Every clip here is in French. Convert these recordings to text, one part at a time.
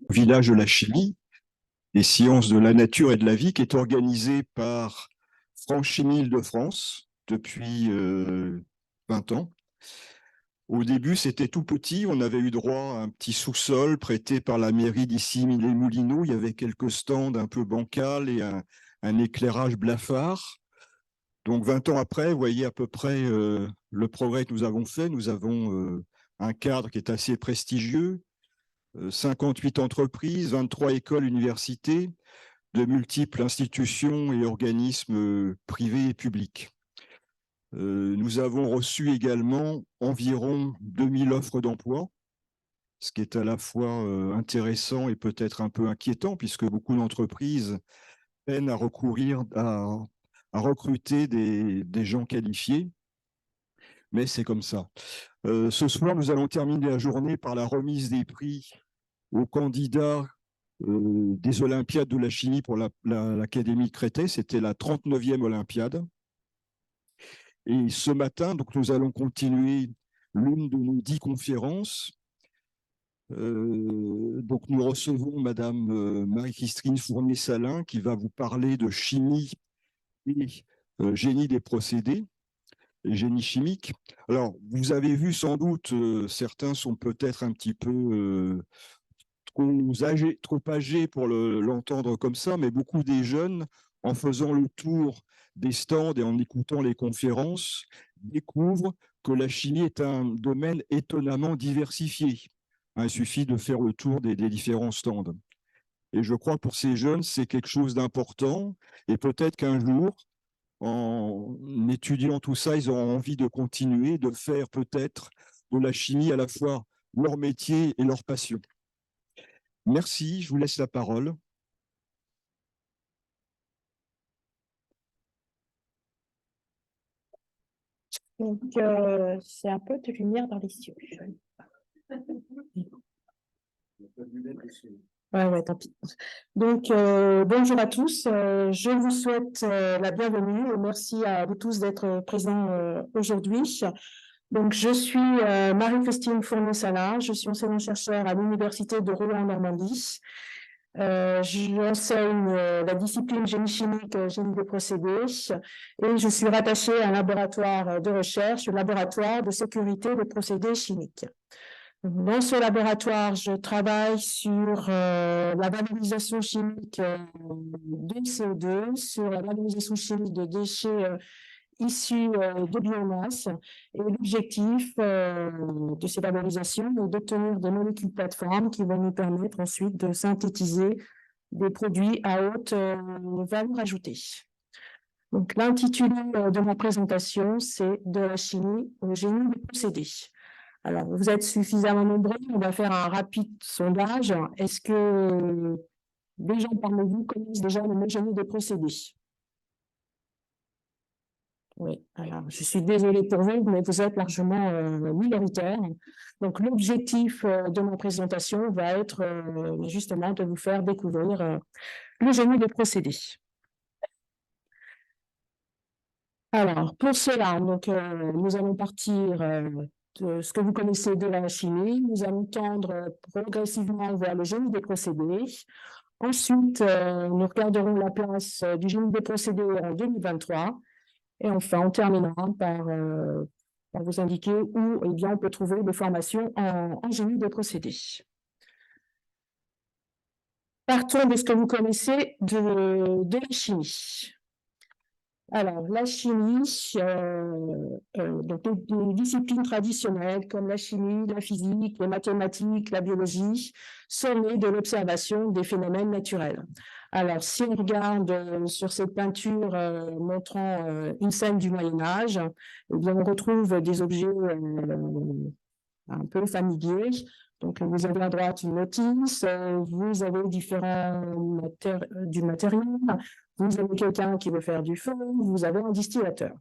village de la chimie, des sciences de la nature et de la vie, qui est organisé par France Chimie Île-de-France depuis 20 ans. Au début, c'était tout petit. On avait eu droit à un petit sous-sol prêté par la mairie d'ici les Moulineaux. Il y avait quelques stands un peu bancals et un éclairage blafard. Donc 20 ans après, vous voyez à peu près le progrès que nous avons fait. Nous avons un cadre qui est assez prestigieux, 58 entreprises, 23 écoles, universités, de multiples institutions et organismes privés et publics. Nous avons reçu également environ 2000 offres d'emploi, ce qui est à la fois intéressant et peut-être un peu inquiétant, puisque beaucoup d'entreprises peinent à recruter des gens qualifiés, mais c'est comme ça. Ce soir, nous allons terminer la journée par la remise des prix aux candidats des Olympiades de la chimie pour l'Académie de Créteil. C'était la 39e Olympiade. Et ce matin, donc, nous allons continuer l'une de nos 10 conférences. Donc, nous recevons Madame Marie-Christine Fournier-Salin qui va vous parler de chimie et génie des procédés, et génie chimique. Alors, vous avez vu sans doute, certains sont peut-être un petit peu trop âgés pour l'entendre comme ça, mais beaucoup des jeunes, en faisant le tour des stands et en écoutant les conférences, découvrent que la chimie est un domaine étonnamment diversifié. Il suffit de faire le tour des différents stands. Et je crois que pour ces jeunes, c'est quelque chose d'important. Et peut-être qu'un jour, en étudiant tout ça, ils auront envie de continuer, de faire peut-être de la chimie à la fois leur métier et leur passion. Merci, je vous laisse la parole. Donc, c'est un peu de lumière dans les cieux. Ouais, tant pis. Donc, bonjour à tous. Je vous souhaite la bienvenue et merci à vous tous d'être présents aujourd'hui. Donc, je suis Marie-Christine Fournier-Salin. Je suis enseignante-chercheur à l'Université de Rouen en Normandie. J'enseigne la discipline génie chimique, génie des procédés, et je suis rattachée à un laboratoire de recherche, le laboratoire de sécurité des procédés chimiques. Dans ce laboratoire, je travaille sur la valorisation chimique de CO2, sur la valorisation chimique de déchets issus de biomasse. Et l'objectif de ces valorisations est d'obtenir des molécules plateformes qui vont nous permettre ensuite de synthétiser des produits à haute valeur ajoutée. Donc, l'intitulé de ma présentation, c'est « De la chimie au génie des procédés ». Alors, vous êtes suffisamment nombreux, on va faire un rapide sondage. Est-ce que des gens parmi vous connaissent déjà le génie des procédés? Oui, alors je suis désolée pour vous, mais vous êtes largement minoritaire. Donc, l'objectif de ma présentation va être justement de vous faire découvrir le génie des procédés. Alors, pour cela, donc, nous allons partir de ce que vous connaissez de la chimie. Nous allons tendre progressivement vers le génie des procédés. Ensuite, nous regarderons la place du génie des procédés en 2023. Et enfin, on terminera par vous indiquer où eh bien, on peut trouver des formations en génie des procédés. Partons de ce que vous connaissez de la chimie. Alors, la chimie, donc les disciplines traditionnelles comme la chimie, la physique, les mathématiques, la biologie, sont nées de l'observation des phénomènes naturels. Alors, si on regarde sur cette peinture montrant une scène du Moyen-Âge, eh bien, on retrouve des objets un peu familiers. Donc, vous avez à droite une notice, vous avez du matériel, vous avez quelqu'un qui veut faire du feu, vous avez un distillateur.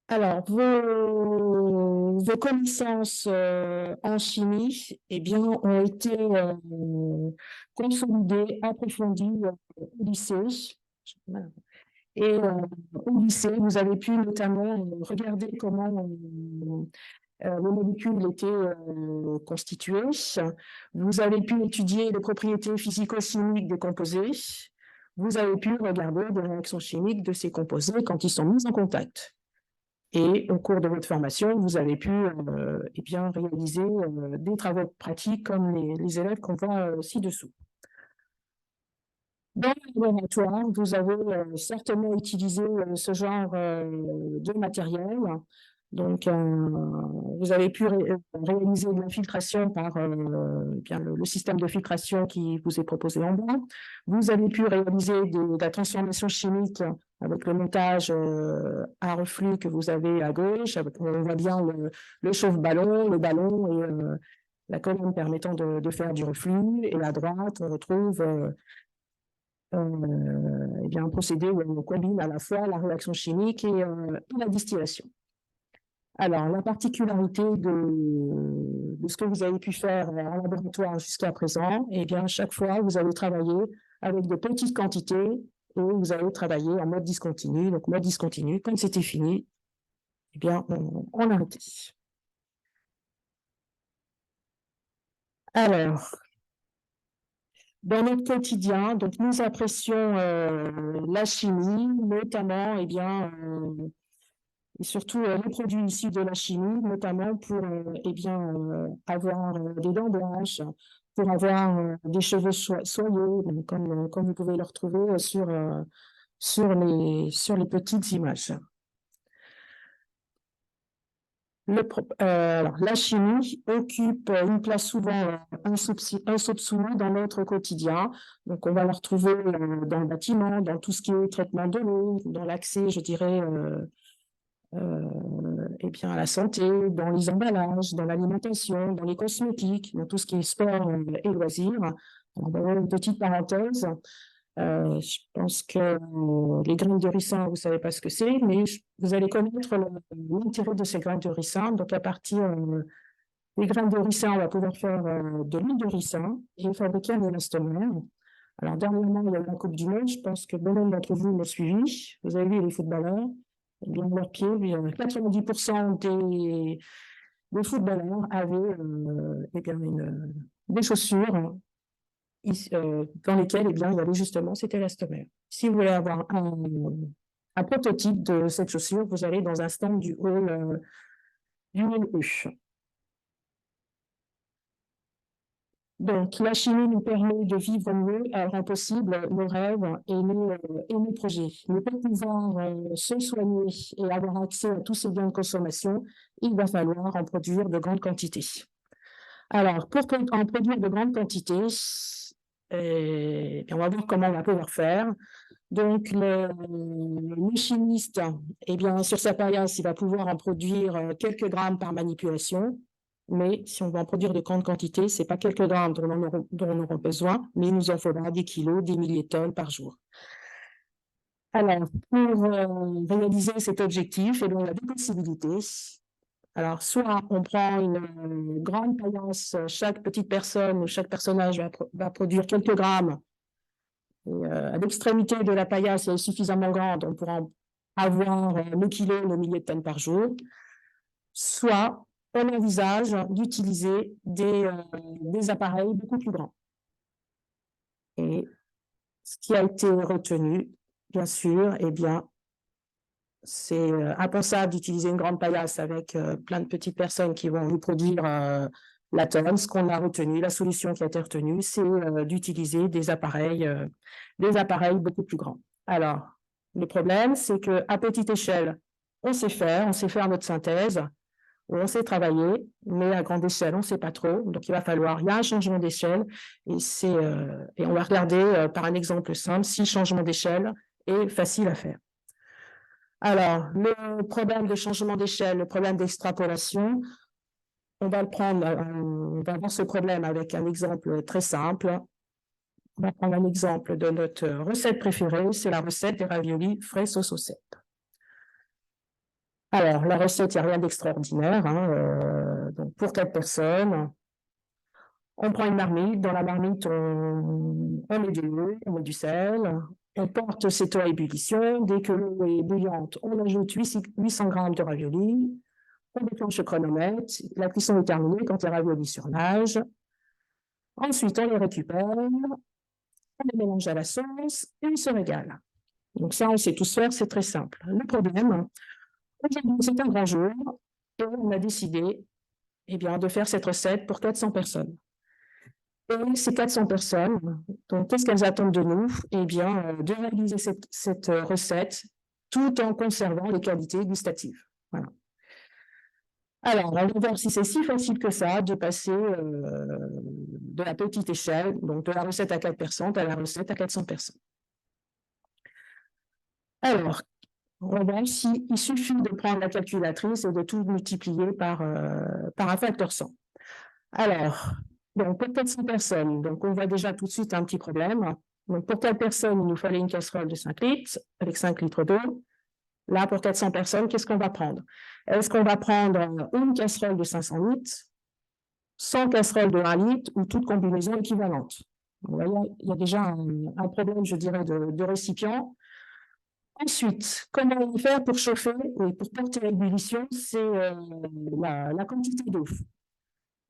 Alors, vos connaissances en chimie, eh bien, ont été consolidées, approfondies au lycée. Et au lycée, vous avez pu notamment regarder comment les molécules étaient constituées. Vous avez pu étudier les propriétés physico-chimiques des composés. Vous avez pu regarder des réactions chimiques de ces composés quand ils sont mis en contact. Et au cours de votre formation, vous avez pu réaliser des travaux pratiques comme les élèves qu'on voit ci-dessous. Dans le laboratoire, vous avez certainement utilisé ce genre de matériel. Donc, vous avez pu réaliser de l'infiltration par le système de filtration qui vous est proposé en bas. Vous avez pu réaliser de la transformation chimique avec le montage à reflux que vous avez à gauche. On voit bien le chauffe-ballon, le ballon et la colonne permettant de faire du reflux. Et à droite, on retrouve un procédé où on combine à la fois la réaction chimique et la distillation. Alors, la particularité de ce que vous avez pu faire en laboratoire jusqu'à présent, eh bien, chaque fois, vous allez travailler avec de petites quantités et vous allez travailler en mode discontinu. Donc, mode discontinu, quand c'était fini, eh bien, on arrêtait. Alors, dans notre quotidien, donc nous apprécions la chimie, notamment, et surtout les produits issus de la chimie, notamment pour avoir des dents blanches, pour avoir des cheveux soyeux, comme vous pouvez le retrouver sur les petites images. La chimie occupe une place souvent insoupçonnée dans notre quotidien. Donc, on va la retrouver dans le bâtiment, dans tout ce qui est traitement de l'eau, dans l'accès, je dirais, à la santé, dans les emballages, dans l'alimentation, dans les cosmétiques, dans tout ce qui est sport et loisirs. On va avoir une petite parenthèse. Je pense que les graines de ricin, vous ne savez pas ce que c'est, mais vous allez connaître l'intérêt de ces graines de ricin. Donc, à partir des graines de ricin, on va pouvoir faire de l'huile de ricin et fabriquer un élastomère. Alors, dernièrement, il y a eu la Coupe du Monde. Je pense que beaucoup d'entre vous l'ont suivi. Vous avez vu les footballeurs, eh bien, leurs pieds, 90% des footballeurs avaient des chaussures dans lesquels il y avait justement cet élastomère. Si vous voulez avoir un prototype de cette chaussure, vous allez dans un stand du hall U. Donc, la chimie nous permet de vivre mieux, elle rend possible nos rêves et nos projets. Mais pour pouvoir se soigner et avoir accès à tous ces biens de consommation, il va falloir en produire de grandes quantités. Alors, pour en produire de grandes quantités, on va voir comment on va pouvoir faire. Donc, le chimiste, sur sa paillasse, il va pouvoir en produire quelques grammes par manipulation. Mais si on veut en produire de grandes quantités, ce n'est pas quelques grammes dont on aura besoin, mais il nous en faudra des kilos, des milliers de tonnes par jour. Alors, pour réaliser cet objectif, il y a deux possibilités. Alors, soit on prend une grande paillasse, chaque petite personne ou chaque personnage va produire quelques grammes. Et, à l'extrémité de la paillasse, elle est suffisamment grande, on pourra avoir le kilo, le millier de tonnes par jour. Soit on envisage d'utiliser des appareils beaucoup plus grands. Et ce qui a été retenu, bien sûr, c'est impensable d'utiliser une grande paillasse avec plein de petites personnes qui vont nous produire la tonne. Ce qu'on a retenu, la solution qui a été retenue, c'est d'utiliser des appareils beaucoup plus grands. Alors, le problème, c'est qu'à petite échelle, on sait faire notre synthèse, on sait travailler, mais à grande échelle, on ne sait pas trop. Donc, il y a un changement d'échelle et on va regarder par un exemple simple si le changement d'échelle est facile à faire. Alors, le problème de changement d'échelle, le problème d'extrapolation, on va voir ce problème avec un exemple très simple. On va prendre un exemple de notre recette préférée, c'est la recette des raviolis frais sauce au cèpe. Alors, la recette, il n'y a rien d'extraordinaire. Donc, pour 4 personnes, on prend une marmite. Dans la marmite, on met de l'eau, on met du sel. On porte cette eau à ébullition. Dès que l'eau est bouillante, on ajoute 800 g de raviolis. On déclenche le chronomètre, la cuisson est terminée quand les raviolis surnagent. Ensuite, on les récupère, on les mélange à la sauce et on se régale. Donc ça, on sait tous faire, c'est très simple. Le problème, aujourd'hui, c'est un grand jour et on a décidé de faire cette recette pour 400 personnes. Et ces 400 personnes, donc qu'est-ce qu'elles attendent de nous? De réaliser cette recette tout en conservant les qualités gustatives. Voilà. Alors, on va voir si c'est si facile que ça de passer de la petite échelle, donc de la recette à 4 personnes à la recette à 400 personnes. Alors, on va voir s'il suffit de prendre la calculatrice et de tout multiplier par un facteur 100. Alors, donc pour 400 personnes, donc on voit déjà tout de suite un petit problème. Donc pour 4 personnes, il nous fallait une casserole de 5 litres avec 5 litres d'eau. Là, pour 400 personnes, qu'est-ce qu'on va prendre? Est-ce qu'on va prendre une casserole de 500 litres, 100 casseroles de 1 litre ou toute combinaison équivalente? Vous voyez, il y a déjà un problème, je dirais, de récipient. Ensuite, comment on va faire pour chauffer et pour porter à l'ébullition? C'est la quantité d'eau.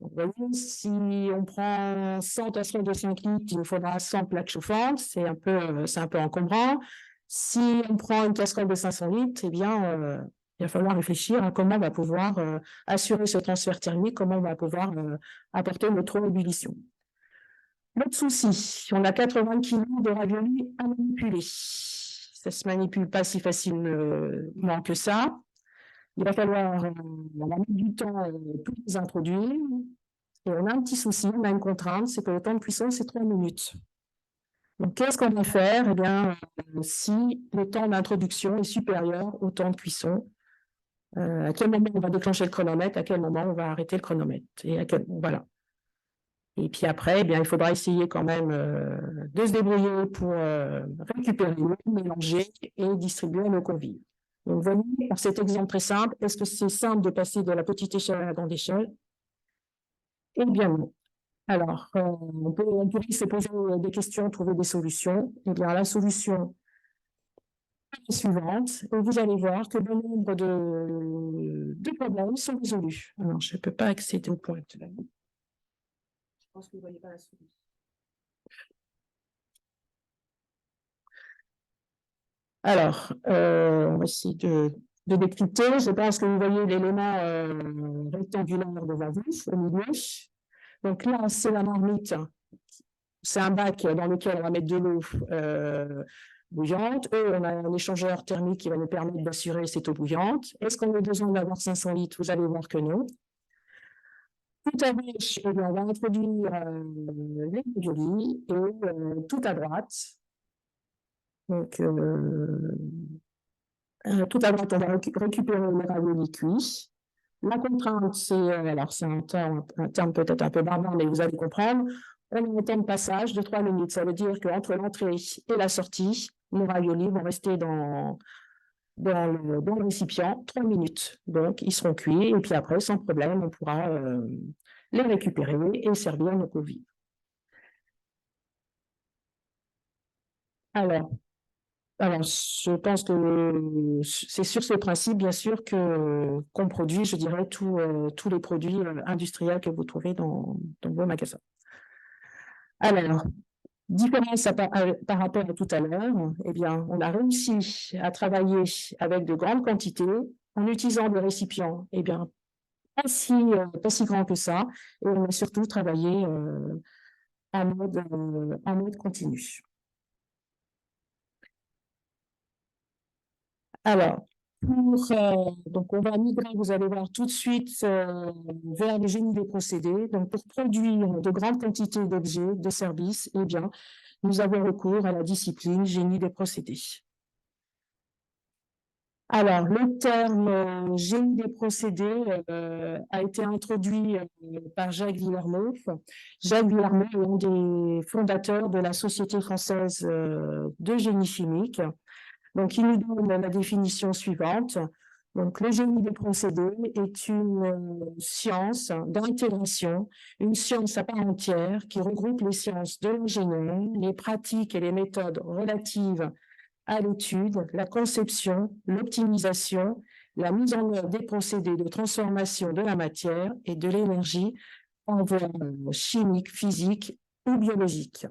Vous voyez, si on prend 100 casseroles de 5 litres, il nous faudra 100 plaques chauffantes, c'est un peu encombrant. Si on prend une casserole de 500 litres, il va falloir réfléchir à comment on va pouvoir assurer ce transfert thermique, comment on va pouvoir apporter notre eau à ébullition. L'autre souci, on a 80 kg de raviolis à manipuler. Ça ne se manipule pas si facilement que ça. Il va falloir mettre du temps pour les introduire. Et on a un petit souci, on a une contrainte, c'est que le temps de cuisson, c'est 3 minutes. Donc, qu'est-ce qu'on va faire? Si le temps d'introduction est supérieur au temps de cuisson, à quel moment on va déclencher le chronomètre, à quel moment on va arrêter le chronomètre. Voilà. Et puis après, il faudra essayer quand même de se débrouiller pour récupérer l'eau, mélanger et distribuer à nos convives. Donc, voyez, pour cet exemple très simple, est-ce que c'est simple de passer de la petite échelle à la grande échelle? Eh bien, non. Alors, on peut se poser des questions, trouver des solutions. Eh bien, la solution est la suivante, et vous allez voir que bon nombre de problèmes sont résolus. Alors, je ne peux pas accéder au point actuel. Je pense que vous ne voyez pas la solution. Alors, on va essayer de décrypter. Je pense que vous voyez l'élément rectangulaire devant vous, au milieu. Donc là, c'est la marmite. C'est un bac dans lequel on va mettre de l'eau bouillante. On a un échangeur thermique qui va nous permettre d'assurer cette eau bouillante. Est-ce qu'on a besoin d'avoir 500 litres? Vous allez voir que non. Tout à gauche, on va introduire les raviolis et tout à droite. Donc, tout à droite, on va récupérer les raviolis cuits. La contrainte, c'est un terme peut-être un peu barbare, mais vous allez comprendre. On a un temps de passage de 3 minutes. Ça veut dire qu'entre l'entrée et la sortie, nos raviolis vont rester dans le récipient 3 minutes. Donc, ils seront cuits et puis après, sans problème, on pourra les récupérer et servir nos convives. Alors, je pense que c'est sur ce principe, bien sûr, qu'on produit, je dirais, tous les produits industriels que vous trouvez dans vos magasins. Alors, différence par rapport à tout à l'heure, on a réussi à travailler avec de grandes quantités en utilisant des récipients, pas si grands que ça, et on a surtout travaillé en mode continu. Alors, donc on va migrer, vous allez voir tout de suite, vers le génie des procédés. Donc, pour produire de grandes quantités d'objets, de services, nous avons recours à la discipline génie des procédés. Alors, le terme génie des procédés a été introduit par Jacques Villermoz. Jacques Villermoz est l'un des fondateurs de la Société française de génie chimique. Donc, il nous donne la définition suivante. Donc, le génie des procédés est une science d'intégration, une science à part entière qui regroupe les sciences de l'ingénierie, les pratiques et les méthodes relatives à l'étude, la conception, l'optimisation la mise en œuvre des procédés de transformation de la matière et de l'énergie en voie chimique, physique ou biologique.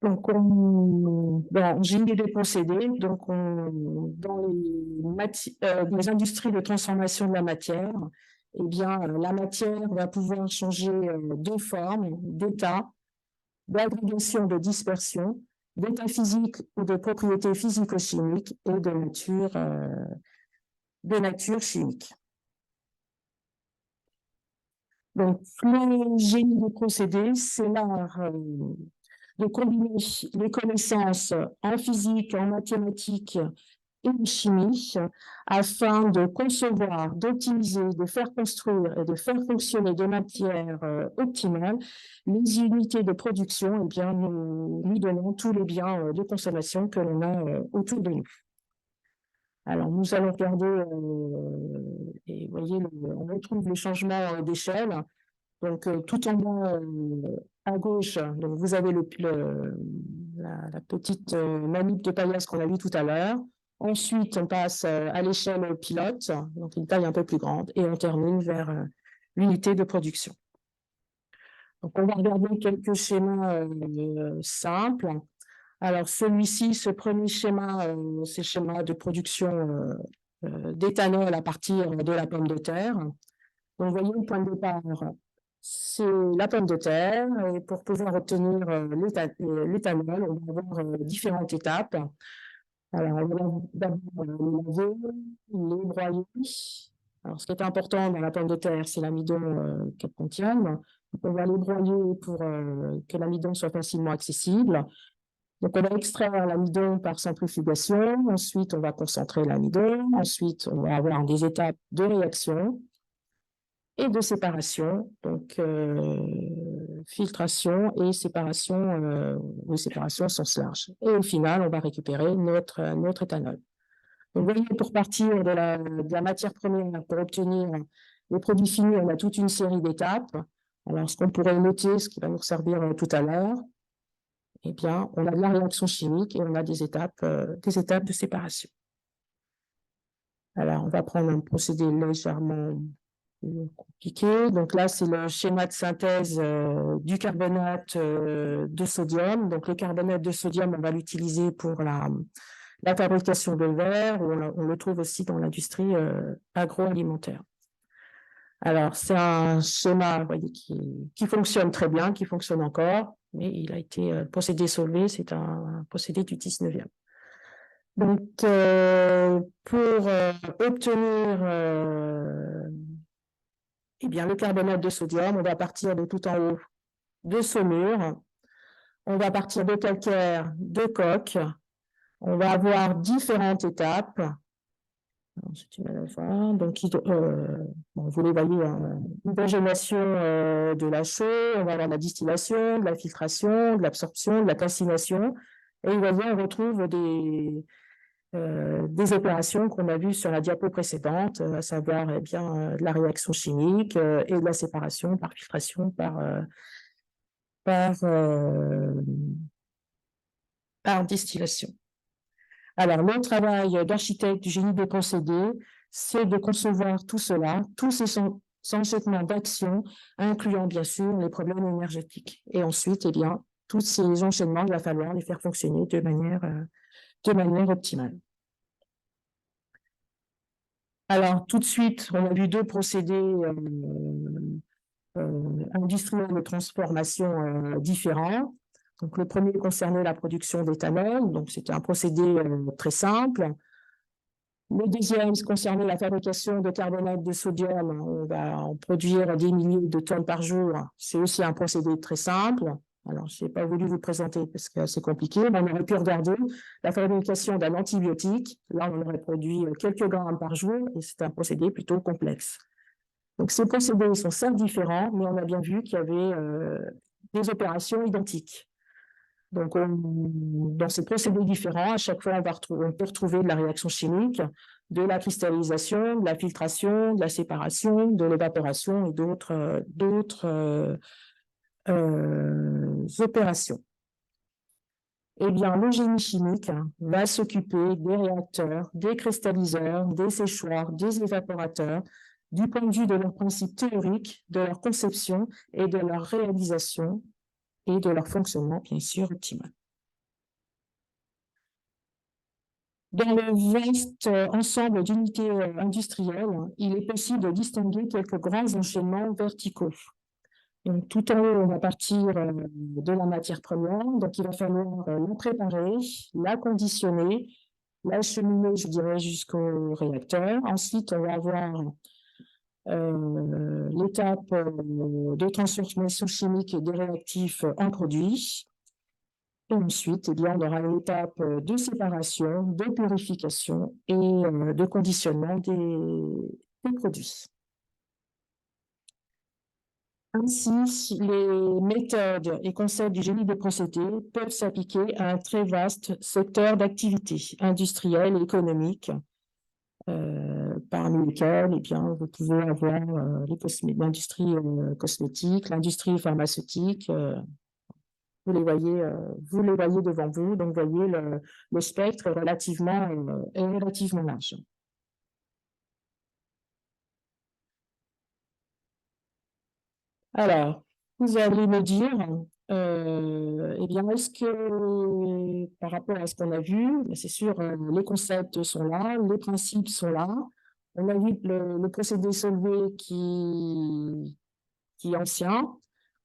Donc, en génie des procédés, donc dans les industries de transformation de la matière, eh bien, la matière va pouvoir changer de forme, d'état, d'agrégation, de dispersion, d'état physique ou de propriétés physico-chimiques et de nature chimique. Donc, le génie des procédés, c'est l'art de combiner les connaissances en physique, en mathématiques et en chimie afin de concevoir, d'optimiser, de faire construire et de faire fonctionner de manière optimale les unités de production. Eh bien, nous donnons tous les biens de consommation que l'on a autour de nous. Alors, nous allons regarder, et vous voyez, on retrouve le changement d'échelle. Donc, tout en bas à gauche, donc vous avez la petite manip de paillasse qu'on a vue tout à l'heure. Ensuite, on passe à l'échelle pilote, donc une taille un peu plus grande, et on termine vers l'unité de production. Donc, on va regarder quelques schémas simples. Alors, celui-ci, ce premier schéma, c'est le schéma de production d'éthanol à partir de la pomme de terre. Donc, vous voyez, le point de départ, c'est la pomme de terre, et pour pouvoir obtenir l'éthanol, on va avoir différentes étapes. Alors, on va d'abord les laver, les broyer. Alors, ce qui est important dans la pomme de terre, c'est l'amidon qu'elle contient. Donc, on va les broyer pour que l'amidon soit facilement accessible. Donc, on va extraire l'amidon par centrifugation. Ensuite, on va concentrer l'amidon. Ensuite, on va avoir des étapes de réaction et de séparation, donc filtration et séparation, ou séparation au sens large. Et au final, on va récupérer notre éthanol. Donc, vous voyez, pour partir de la matière première, pour obtenir les produits finis, on a toute une série d'étapes. Alors, ce qu'on pourrait noter, ce qui va nous servir tout à l'heure, eh bien, on a de la réaction chimique et on a des étapes de séparation. Alors, on va prendre un procédé légèrement compliqué. Donc là, c'est le schéma de synthèse du carbonate de sodium. Donc le carbonate de sodium, on va l'utiliser pour la fabrication de verre. On le trouve aussi dans l'industrie agroalimentaire. Alors, c'est un schéma, vous voyez, qui fonctionne très bien, qui fonctionne encore, mais il a été procédé Solvay, c'est un procédé du 19e. Donc, pour obtenir eh bien, le carbonate de sodium, on va partir de tout en haut de saumure, on va partir de calcaire, de coque, on va avoir différentes étapes. Donc, vous les voyez, l'hydrogénation de la chaux, on va avoir de la distillation, de la filtration, de l'absorption, de la calcination. Et vous voyez, on retrouve des opérations qu'on a vues sur la diapo précédente, à savoir de la réaction chimique et de la séparation par filtration, par distillation. Alors, le travail d'architecte du génie des procédés, c'est de concevoir tout cela, tous ces enchaînements d'actions, incluant bien sûr les problèmes énergétiques. Et ensuite, tous ces enchaînements, il va falloir les faire fonctionner de manière optimale. Alors, tout de suite, on a vu deux procédés industriels de transformation différents. Donc, le premier concernait la production d'éthanol, donc c'était un procédé très simple. Le deuxième concernait la fabrication de carbonate de sodium. On va en produire des milliers de tonnes par jour. C'est aussi un procédé très simple. Alors, je n'ai pas voulu vous présenter parce que c'est compliqué, mais on aurait pu regarder la fabrication d'un antibiotique. Là, on aurait produit quelques grammes par jour et c'est un procédé plutôt complexe. Donc, ces procédés sont certes différents, mais on a bien vu qu'il y avait des opérations identiques. Donc, dans ces procédés différents, à chaque fois, on peut retrouver de la réaction chimique, de la cristallisation, de la filtration, de la séparation, de l'évaporation et d'autres opérations. Eh bien, le génie chimique va s'occuper des réacteurs, des cristalliseurs, des séchoirs, des évaporateurs, du point de vue de leurs principes théoriques, de leur conception et de leur réalisation et de leur fonctionnement, bien sûr, optimal. Dans le vaste ensemble d'unités industrielles, il est possible de distinguer quelques grands enchaînements verticaux. Donc, tout en haut, on va partir de la matière première. Donc, il va falloir la préparer, la conditionner, l'acheminer, je dirais, jusqu'au réacteur. Ensuite, on va avoir l'étape de transformation chimique des réactifs en produits. Et ensuite, eh bien, on aura l'étape de séparation, de purification et de conditionnement des produits. Ainsi, les méthodes et concepts du génie des procédés peuvent s'appliquer à un très vaste secteur d'activité industrielle et économique, parmi lesquels eh bien, vous pouvez avoir l'industrie cosmétique, l'industrie pharmaceutique. Vous les voyez devant vous, donc vous voyez le spectre est relativement large. Alors, vous allez me dire, eh bien, est-ce que par rapport à ce qu'on a vu, c'est sûr, les concepts sont là, les principes sont là. On a vu le procédé Solvay qui est ancien.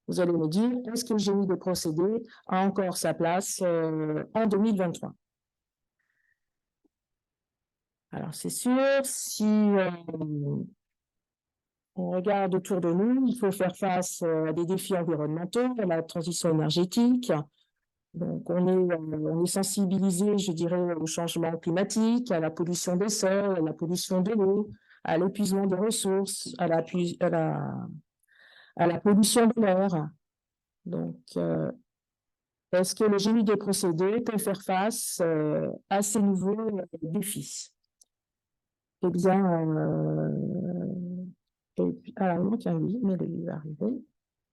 Vous allez me dire, est-ce que le génie des procédés a encore sa place en 2023? Alors, c'est sûr, si on regarde autour de nous, il faut faire face à des défis environnementaux, à la transition énergétique. Donc, on est sensibilisé, je dirais, au changement climatique, à la pollution des sols, à la pollution de l'eau, à l'épuisement des ressources, à la pollution de l'air. Donc, est-ce que le génie des procédés peut faire face à ces nouveaux défis? Eh bien, alors, il manque un oui, mais il va arriver.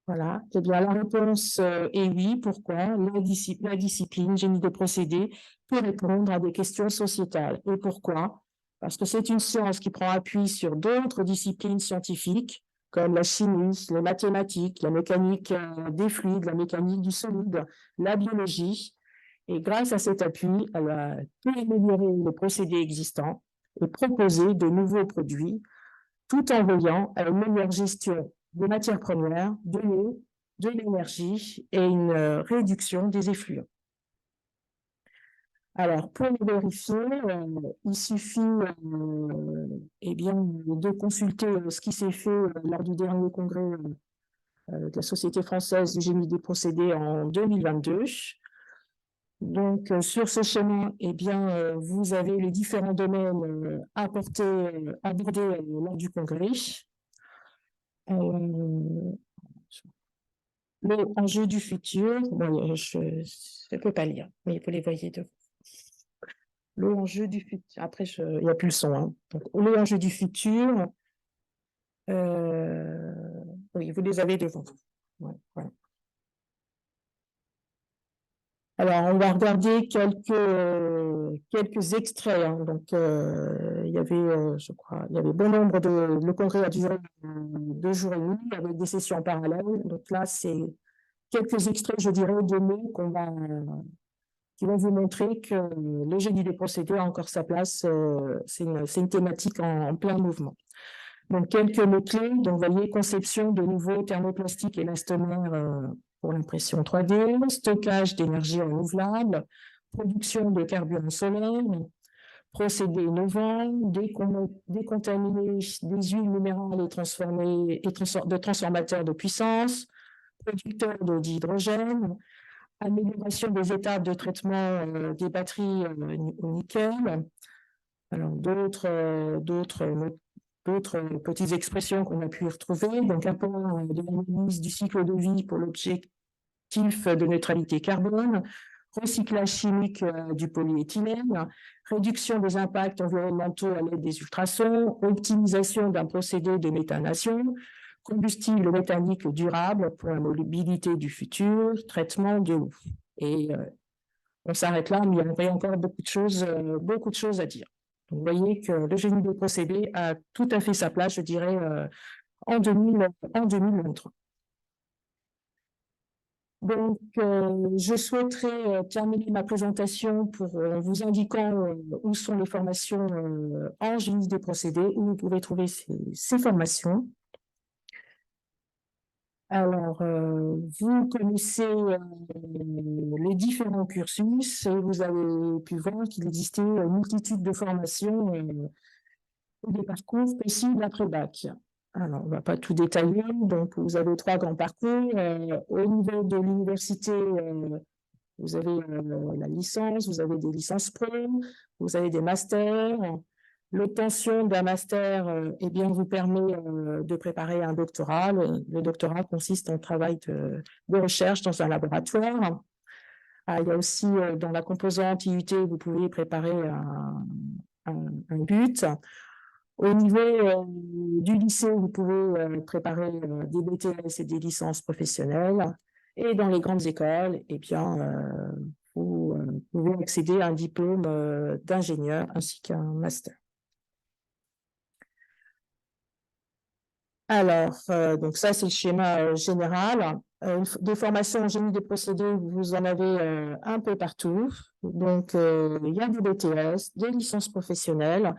Voilà. Eh bien, la réponse est oui. Pourquoi? La discipline génie des procédés peut répondre à des questions sociétales. Et pourquoi? Parce que c'est une science qui prend appui sur d'autres disciplines scientifiques, comme la chimie, les mathématiques, la mécanique des fluides, la mécanique du solide, la biologie. Et grâce à cet appui, elle peut améliorer les procédés existants et proposer de nouveaux produits, tout en veillant à une meilleure gestion des matières premières, de l'eau, de l'énergie et une réduction des effluents. Alors, pour le vérifier, il suffit eh bien, de consulter ce qui s'est fait lors du dernier congrès de la Société française du génie des procédés en 2022. Donc, sur ce schéma, eh bien, vous avez les différents domaines abordés lors du congrès. Le enjeu du futur, bon, je ne peux pas lire, mais vous les voyez devant. Le enjeu du futur, après, il n'y a plus le son. Hein. Donc, le enjeu du futur, oui, vous les avez devant vous. Ouais, voilà. Alors, on va regarder quelques extraits. Hein. Donc, il y avait, je crois, il y avait bon nombre le congrès a duré 2 jours et demi avec des sessions en parallèle. Donc là, c'est quelques extraits, je dirais, de mots qui vont vous montrer que le génie des procédés a encore sa place. C'est une thématique en plein mouvement. Donc, quelques mots-clés. Donc, vous voyez, conception de nouveaux thermoplastiques élastomères pour l'impression 3D, stockage d'énergie renouvelable, production de carburant solaire, procédés innovants, décontaminer des huiles minérales de transformateurs de puissance, producteurs d'hydrogène, amélioration des étapes de traitement des batteries au nickel. Alors, d'autres petites expressions qu'on a pu retrouver. Donc, apport de l'analyse du cycle de vie pour l'objectif de neutralité carbone, recyclage chimique du polyéthylène, réduction des impacts environnementaux à l'aide des ultrasons, optimisation d'un procédé de méthanation, combustible méthanique durable pour la mobilité du futur, traitement de l'eau. Et on s'arrête là, mais il y aurait encore beaucoup de choses à dire. Donc, vous voyez que le génie des procédés a tout à fait sa place, je dirais, en 2023. Donc, je souhaiterais terminer ma présentation pour vous indiquant où sont les formations en génie des procédés, où vous pouvez trouver ces formations. Alors, vous connaissez les différents cursus et vous avez pu voir qu'il existait une multitude de formations et des parcours possibles après-bac. Alors, on ne va pas tout détailler. Donc, vous avez 3 grands parcours. Au niveau de l'université, vous avez la licence, vous avez des licences pro, vous avez des masters. L'obtention d'un master eh bien, vous permet de préparer un doctorat. Le doctorat consiste en travail de recherche dans un laboratoire. Il y a aussi dans la composante IUT, vous pouvez préparer un but. Au niveau du lycée, vous pouvez préparer des BTS et des licences professionnelles. Et dans les grandes écoles, eh bien, vous pouvez accéder à un diplôme d'ingénieur ainsi qu'un master. Alors, donc ça, c'est le schéma général. Des formations en génie des procédés, vous en avez un peu partout. Donc, il y a des BTS, des licences professionnelles.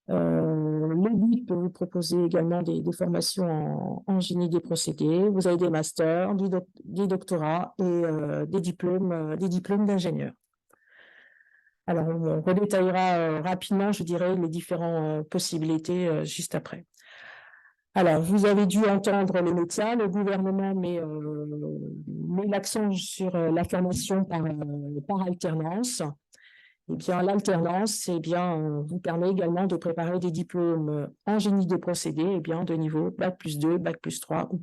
Le BIC peut vous proposer également des formations en génie des procédés. Vous avez des masters, des doctorats et des diplômes d'ingénieurs. Alors, on redétaillera rapidement, je dirais, les différentes possibilités juste après. Alors, vous avez dû entendre les médias, le gouvernement met l'accent sur la formation par alternance. Eh bien, l'alternance, vous permet également de préparer des diplômes en génie des procédés, de niveau Bac plus 2, Bac plus 3 ou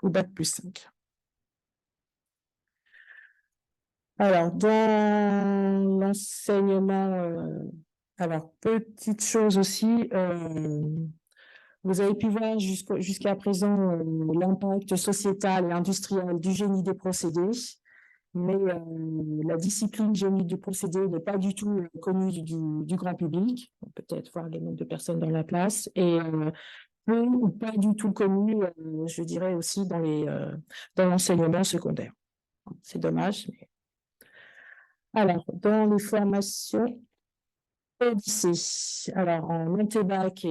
Bac plus 5. Alors, dans l'enseignement, petite chose aussi, vous avez pu voir jusqu'à présent l'impact sociétal et industriel du génie des procédés, mais la discipline génie du procédé n'est pas du tout connue du grand public. On peut peut-être voir le nombre de personnes dans la classe, et peu ou pas du tout connue, je dirais aussi dans l'enseignement secondaire. C'est dommage. Mais... Alors, dans les formations au lycée, alors en anté-bac,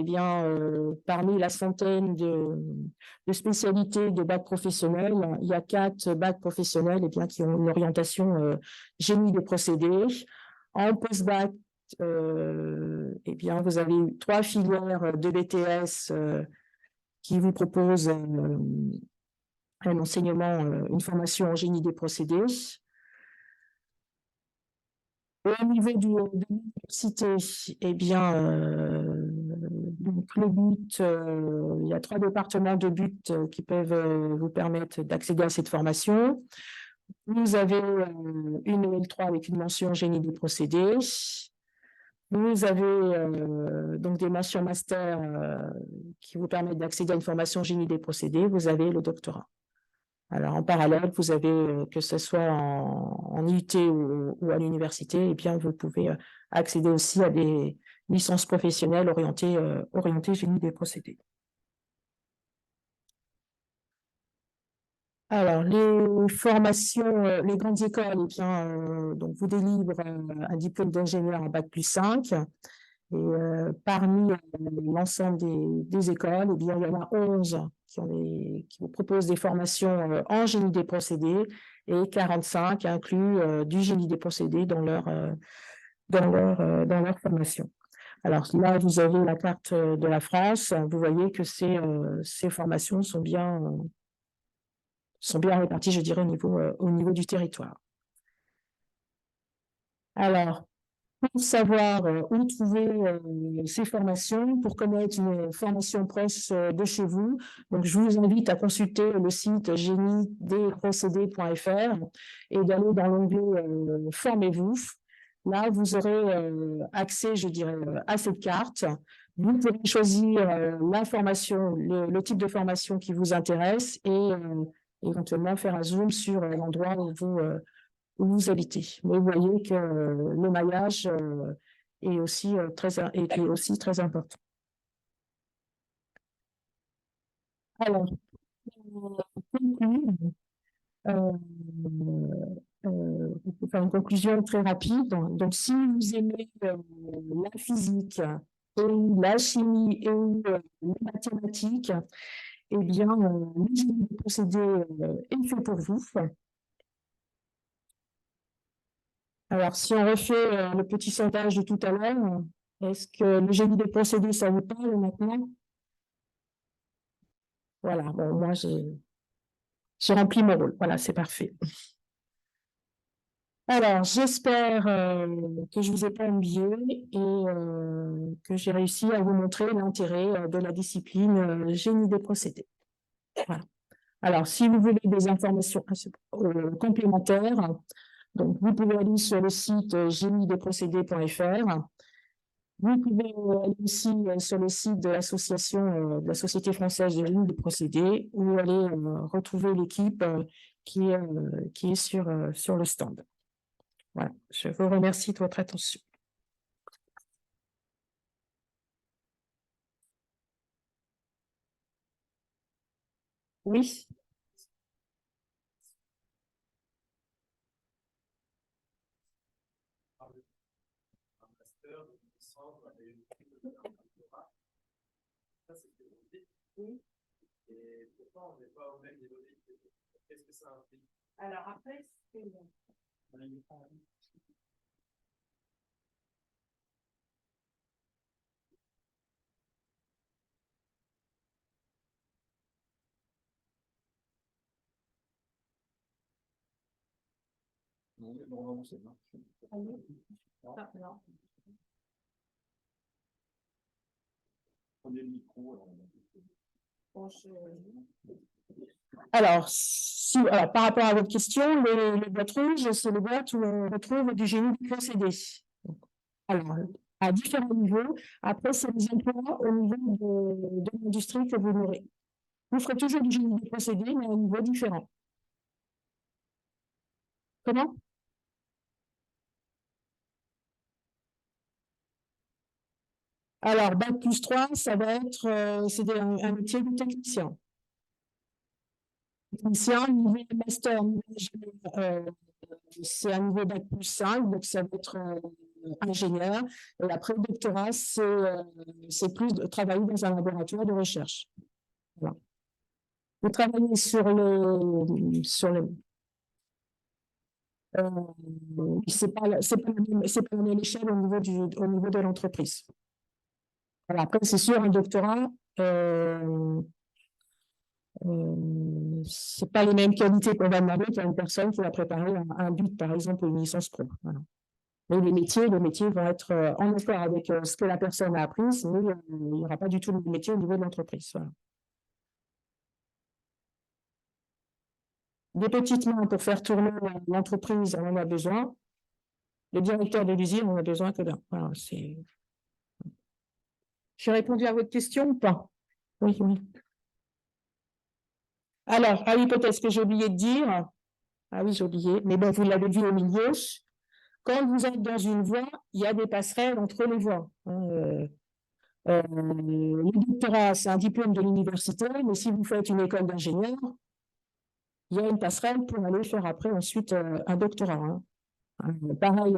parmi la centaine de spécialités de bac professionnel, il y a 4 bacs professionnels qui ont une orientation génie des procédés. En post-bac, vous avez 3 filières de BTS qui vous proposent un enseignement, une formation en génie des procédés. Au niveau de l'université, donc le but, il y a 3 départements de but qui peuvent vous permettre d'accéder à cette formation. Vous avez une EL3 avec une mention génie des procédés. Vous avez donc des mentions master qui vous permettent d'accéder à une formation génie des procédés. Vous avez le doctorat. Alors, en parallèle, vous avez, que ce soit en IUT ou à l'université, vous pouvez accéder aussi à des licences professionnelles orientées génie des procédés. Alors, les formations, les grandes écoles, donc vous délivrent un diplôme d'ingénieur à Bac plus 5. Et parmi l'ensemble des écoles, il y en a 11 qui vous proposent des formations en génie des procédés, et 45 incluent du génie des procédés dans leur formation. Alors là, vous avez la carte de la France. Vous voyez que ces formations sont bien réparties, je dirais, au niveau du territoire. Alors, pour savoir où trouver ces formations, pour connaître une formation proche de chez vous, donc je vous invite à consulter le site géniedesprocédés.fr et d'aller dans l'onglet Formez-vous. Là, vous aurez accès, je dirais, à cette carte. Vous pourrez choisir la formation, le type de formation qui vous intéresse, et éventuellement faire un zoom sur l'endroit où où vous habitez. Mais vous voyez que le maillage est aussi très important. Alors, pour conclure, on peut faire une conclusion très rapide. Donc, si vous aimez la physique et la chimie et les mathématiques, eh bien, le génie des procédés est fait pour vous. Alors, si on refait le petit sondage de tout à l'heure, est-ce que le génie des procédés, ça vous parle maintenant? Voilà, bon, moi, j'ai rempli mon rôle. Voilà, c'est parfait. Alors, j'espère que je vous ai pas ennuyé et que j'ai réussi à vous montrer l'intérêt de la discipline génie des procédés. Voilà. Alors, si vous voulez des informations complémentaires, donc vous pouvez aller sur le site géniedesprocédés.fr. Vous pouvez aller aussi sur le site de l'association de la Société française de génie des procédés où aller retrouver l'équipe qui est sur le stand. Voilà, je vous remercie de votre attention. Oui. Et pourtant, on n'est pas au même niveau d'études. Qu'est-ce que ça implique? Alors après, c'est bon. Non, c'est bon. Non. Prenez le micro. Alors, par rapport à votre question, les boîtes rouges, c'est les boîtes où on retrouve du génie des procédés. Alors, à différents niveaux. Après, c'est les emplois au niveau de l'industrie que vous aurez. Vous ferez toujours du génie des procédés, mais à un niveau différent. Comment? Alors, Bac plus 3, ça va être un métier de technicien. Technicien, niveau master, c'est un niveau Bac plus 5, donc ça va être ingénieur. Et après, le doctorat, c'est plus de travailler dans un laboratoire de recherche. Voilà. Vous travaillez sur le c'est pas la même échelle au niveau de l'entreprise. Voilà, après, c'est sûr, un doctorat, c'est pas les mêmes qualités qu'on va demander qu'à une personne qui va préparer un but, par exemple, une licence pro. Voilà. Mais les métiers vont être en accord avec ce que la personne a appris, mais il n'y aura pas du tout le même métier au niveau de l'entreprise. Voilà. Des petites mains pour faire tourner l'entreprise, on en a besoin. Le directeur de l'usine, on a besoin que d'un. Voilà, j'ai répondu à votre question ou pas? Oui, oui. Alors, ah oui, peut-être ce que j'ai oublié de dire. Ah oui, j'ai oublié, mais bon, vous l'avez vu au milieu. Quand vous êtes dans une voie, il y a des passerelles entre les voies. Le doctorat, c'est un diplôme de l'université, mais si vous faites une école d'ingénieur, il y a une passerelle pour aller faire après ensuite un doctorat. Hein. Pareil,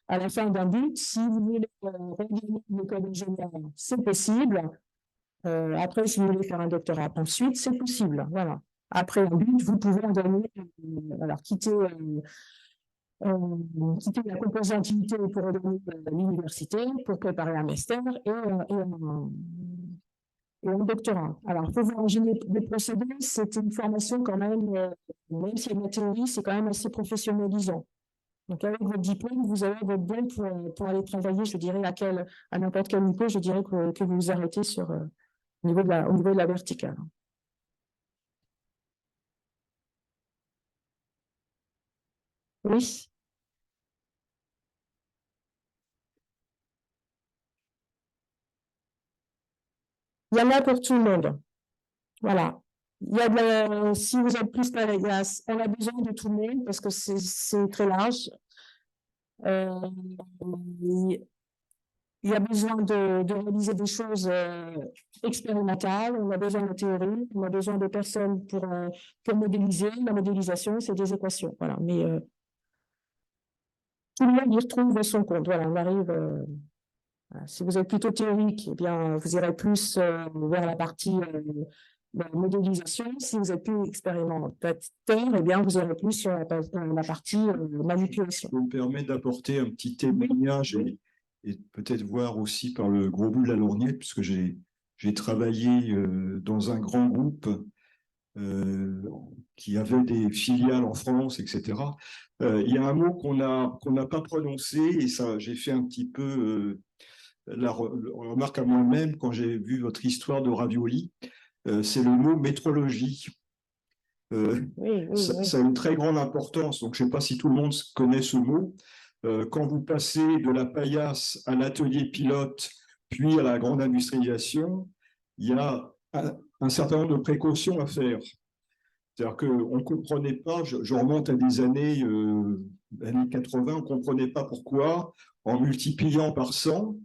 à la fin d'un but, si vous voulez regagner une école d'ingénieur, c'est possible. Après, si vous voulez faire un doctorat ensuite, c'est possible. Voilà. Après un but, vous pouvez en donner, alors quitter la composante unité pour rejoindre l'université, pour préparer un master et un doctorat. Alors, pour voir en génie des procédés, c'est une formation quand même s'il y a de la théorie, c'est quand même assez professionnalisant. Donc, avec votre diplôme, vous avez votre bon pour aller travailler, je dirais, à n'importe quel niveau, je dirais que vous vous arrêtez au niveau de la verticale. Oui. Il y en a pour tout le monde. Voilà. si vous êtes plus on a besoin de tout le monde parce que c'est très large. Il y a besoin de réaliser des choses expérimentales, on a besoin de théorie, on a besoin de personnes pour modéliser. La modélisation, c'est des équations. Voilà. Mais tout le monde y retrouve son compte. Voilà, on arrive. Si vous êtes plutôt théorique, eh bien, vous irez plus vers la partie modélisation. Si vous êtes plus expérimentateur, eh bien, vous irez plus sur la partie manipulation. Ça me permet d'apporter un petit témoignage et peut-être voir aussi par le gros bout de la lorgnette, puisque j'ai travaillé dans un grand groupe qui avait des filiales en France, etc. Il y a un mot qu'on n'a pas prononcé, et ça, j'ai fait un petit peu la remarque à moi-même quand j'ai vu votre histoire de ravioli, c'est le mot métrologie. Ça a une très grande importance, donc je ne sais pas si tout le monde connaît ce mot. Quand vous passez de la paillasse à l'atelier pilote, puis à la grande industrialisation, il y a un certain nombre de précautions à faire. C'est-à-dire qu'on ne comprenait pas, je remonte à des années 80, on ne comprenait pas pourquoi, en multipliant par 100,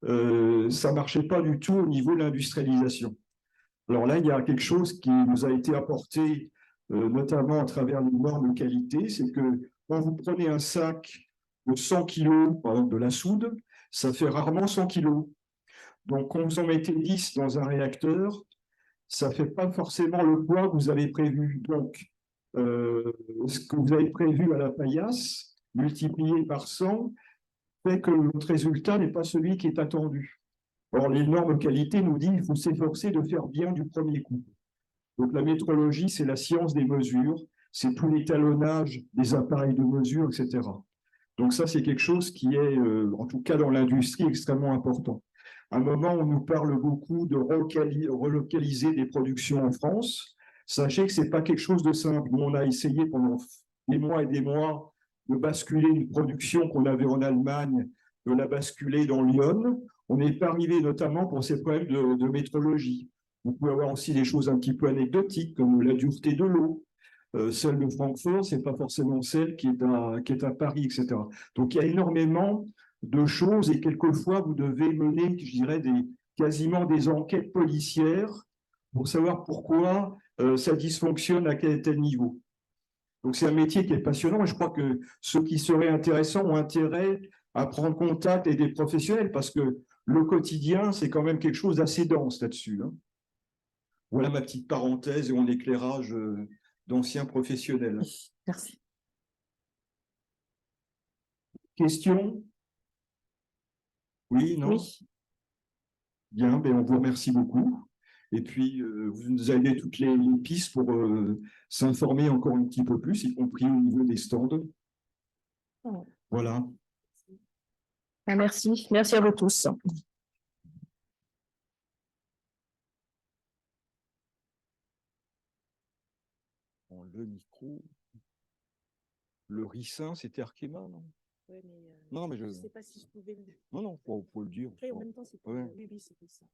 ça ne marchait pas du tout au niveau de l'industrialisation. Alors là, il y a quelque chose qui nous a été apporté, notamment à travers les normes de qualité, c'est que quand vous prenez un sac de 100 kg, par exemple de la soude, ça fait rarement 100 kg. Donc, quand vous en mettez 10 dans un réacteur, ça ne fait pas forcément le poids que vous avez prévu. Donc, ce que vous avez prévu à la paillasse, multiplié par 100, fait que votre résultat n'est pas celui qui est attendu. Or, les normes qualité nous disent qu'il faut s'efforcer de faire bien du premier coup. Donc, la métrologie, c'est la science des mesures, c'est tout l'étalonnage des appareils de mesure, etc. Donc, ça, c'est quelque chose qui est, en tout cas dans l'industrie, extrêmement important. À un moment, on nous parle beaucoup de relocaliser des productions en France. Sachez que ce n'est pas quelque chose de simple. On a essayé pendant des mois et des mois de basculer une production qu'on avait en Allemagne, de la basculer dans Lyon. On n'est pas arrivé notamment pour ces problèmes de métrologie. Vous pouvez avoir aussi des choses un petit peu anecdotiques, comme la dureté de l'eau. Celle de Francfort, ce n'est pas forcément celle qui est à Paris, etc. Donc, il y a énormément de choses et quelquefois, vous devez mener, je dirais, quasiment des enquêtes policières pour savoir pourquoi ça dysfonctionne à tel niveau. Donc, c'est un métier qui est passionnant et je crois que ceux qui seraient intéressants ont intérêt à prendre contact avec des professionnels parce que le quotidien, c'est quand même quelque chose d'assez dense là-dessus. Hein. Voilà ma petite parenthèse et mon éclairage d'anciens professionnels. Merci. Question? Oui, non? Oui. Bien, ben on vous remercie beaucoup. Et puis, vous nous avez toutes les pistes pour s'informer encore un petit peu plus, y compris au niveau des stands. Voilà. Merci. Merci à vous tous. Le micro. Le ricin, c'était Arkema, non? Ouais, mais non, mais je ne sais pas si je pouvais le dire. Non, faut le dire. Après, en même temps, c'est pas... Ouais. Oui, c'était ça.